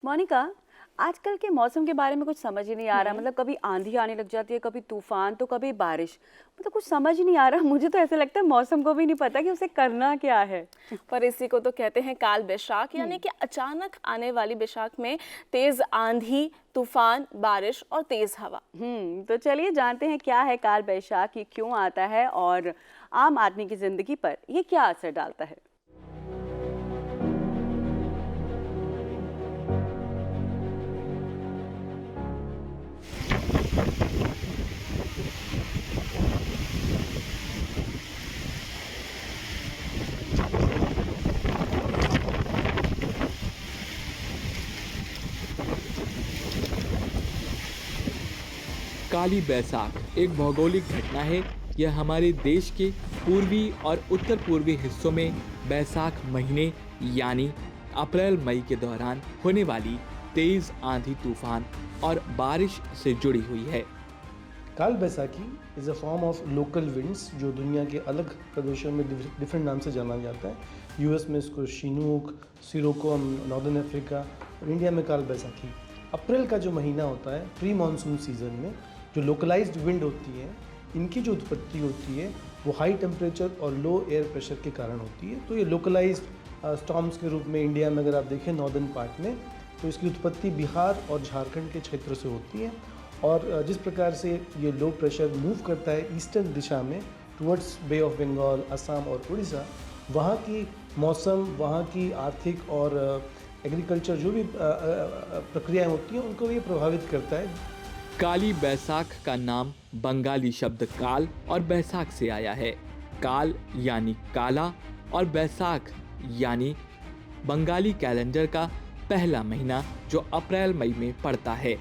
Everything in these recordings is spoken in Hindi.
मोनिका, आजकल के मौसम के बारे में कुछ समझ ही नहीं आ रहा। हुँ। मतलब कभी आंधी आने लग जाती है, कभी तूफान, तो कभी बारिश। मतलब कुछ समझ ही नहीं आ रहा। मुझे तो ऐसा लगता है मौसम को भी नहीं पता कि उसे करना क्या है। पर इसी को तो कहते हैं काल बैशाख, यानी हम्म। कि अचानक आने वाली बैशाख में तेज आंधी, तूफान, बारिश और तेज हवा। तो चलिए जानते हैं क्या है काल बैशाख, ये क्यों आता है और आम आदमी की जिंदगी पर ये क्या असर डालता है। काली बैसाख एक भौगोलिक घटना है। यह हमारे देश के पूर्वी और उत्तर पूर्वी हिस्सों में बैसाख महीने यानी अप्रैल मई के दौरान होने वाली तेज आंधी, तूफान और बारिश से जुड़ी हुई है। काल Baisakhi is a form of local winds जो दुनिया के अलग प्रदेशों में डिफरेंट नाम से जाना जाता है। यूएस में इसको शिनूक, सिरोको, नॉर्दर्न अफ्रीका, और इंडिया में काल बैसाखी। अप्रैल का जो महीना होता है प्री मानसून सीजन में जो लोकलाइज्ड विंड होती है, इनकी जो उत्पत्ति होती है वो हाई टेम्परेचर और लो एयर प्रेशर के कारण होती है। तो ये लोकलाइज्ड स्टॉर्म्स के रूप में इंडिया में अगर आप देखें नॉर्दर्न पार्ट में, तो इसकी उत्पत्ति बिहार और झारखंड के क्षेत्र से होती है। और जिस प्रकार से ये लो प्रेशर मूव करता है ईस्टर्न दिशा में towards bay of Bengal, Assam और उड़ीसा, वहाँ की मौसम, वहाँ की आर्थिक और एग्रीकल्चर जो भी प्रक्रियाएं होती हैं उनको ये प्रभावित करता है। काली बैसाख का नाम बंगाली शब्द काल और बैसाख से आया है। काल यानी काला और बैसाख यानी बंगाली कैलेंडर का पहला महीना जो अप्रैल मई में पड़ता है।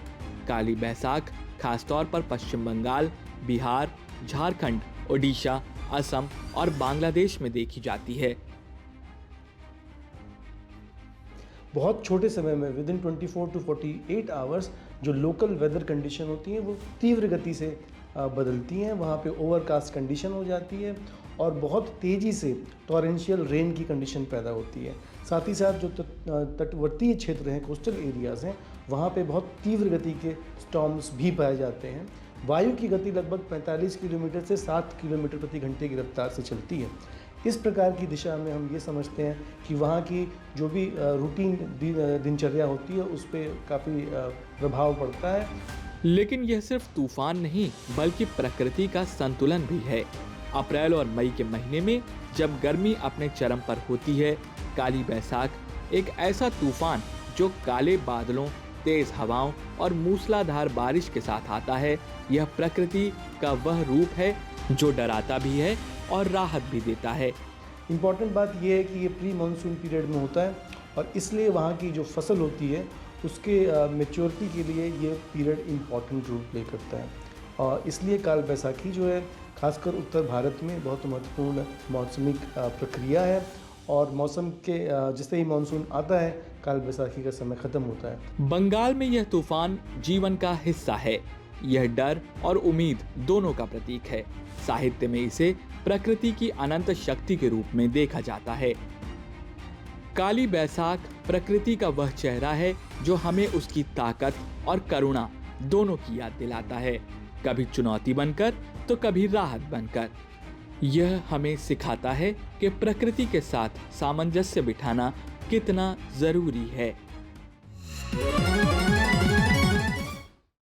काली बैसाख खासतौर पर पश्चिम बंगाल, बिहार, झारखंड, ओडिशा, असम और बांग्लादेश में देखी जाती है। बहुत छोटे समय में विद इन 24 टू 48 आवर्स जो लोकल वेदर कंडीशन होती हैं वो तीव्र गति से बदलती हैं। वहाँ पे ओवरकास्ट कंडीशन हो जाती है और बहुत तेज़ी से टॉरेंशियल रेन की कंडीशन पैदा होती है। साथ ही साथ जो तटवर्तीय क्षेत्र हैं, कोस्टल एरियाज़ हैं, वहाँ पे बहुत तीव्र गति के स्टॉर्म्स भी पाए जाते हैं। वायु की गति लगभग 45 किलोमीटर से 7 किलोमीटर प्रति घंटे की रफ्तार से चलती है। इस प्रकार की दिशा में हम ये समझते हैं कि वहाँ की जो भी रूटीन दिनचर्या होती है उस पर काफ़ी प्रभाव पड़ता है। लेकिन यह सिर्फ तूफान नहीं बल्कि प्रकृति का संतुलन भी है। अप्रैल और मई के महीने में जब गर्मी अपने चरम पर होती है, काली बैसाख एक ऐसा तूफान जो काले बादलों, तेज हवाओं और मूसलाधार बारिश के साथ आता है। यह प्रकृति का वह रूप है जो डराता भी है और राहत भी देता है। इम्पॉर्टेंट बात यह है कि ये प्री मानसून पीरियड में होता है और इसलिए वहाँ की जो फसल होती है उसके मेच्योरिटी के लिए ये पीरियड इम्पॉर्टेंट रोल प्ले करता है। और इसलिए काल बैसाखी जो है खासकर उत्तर भारत में बहुत महत्वपूर्ण मौसमिक प्रक्रिया है। और मौसम के जैसे ही मानसून आता है काल बैसाखी का समय ख़त्म होता है। बंगाल में यह तूफान जीवन का हिस्सा है। यह डर और उम्मीद दोनों का प्रतीक है। साहित्य में इसे प्रकृति की अनंत शक्ति के रूप में देखा जाता है। काली बैसाख प्रकृति का वह चेहरा है जो हमें उसकी ताकत और करुणा दोनों की याद दिलाता है, कभी चुनौती बनकर तो कभी राहत बनकर। यह हमें सिखाता है कि प्रकृति के साथ सामंजस्य बिठाना कितना जरूरी है।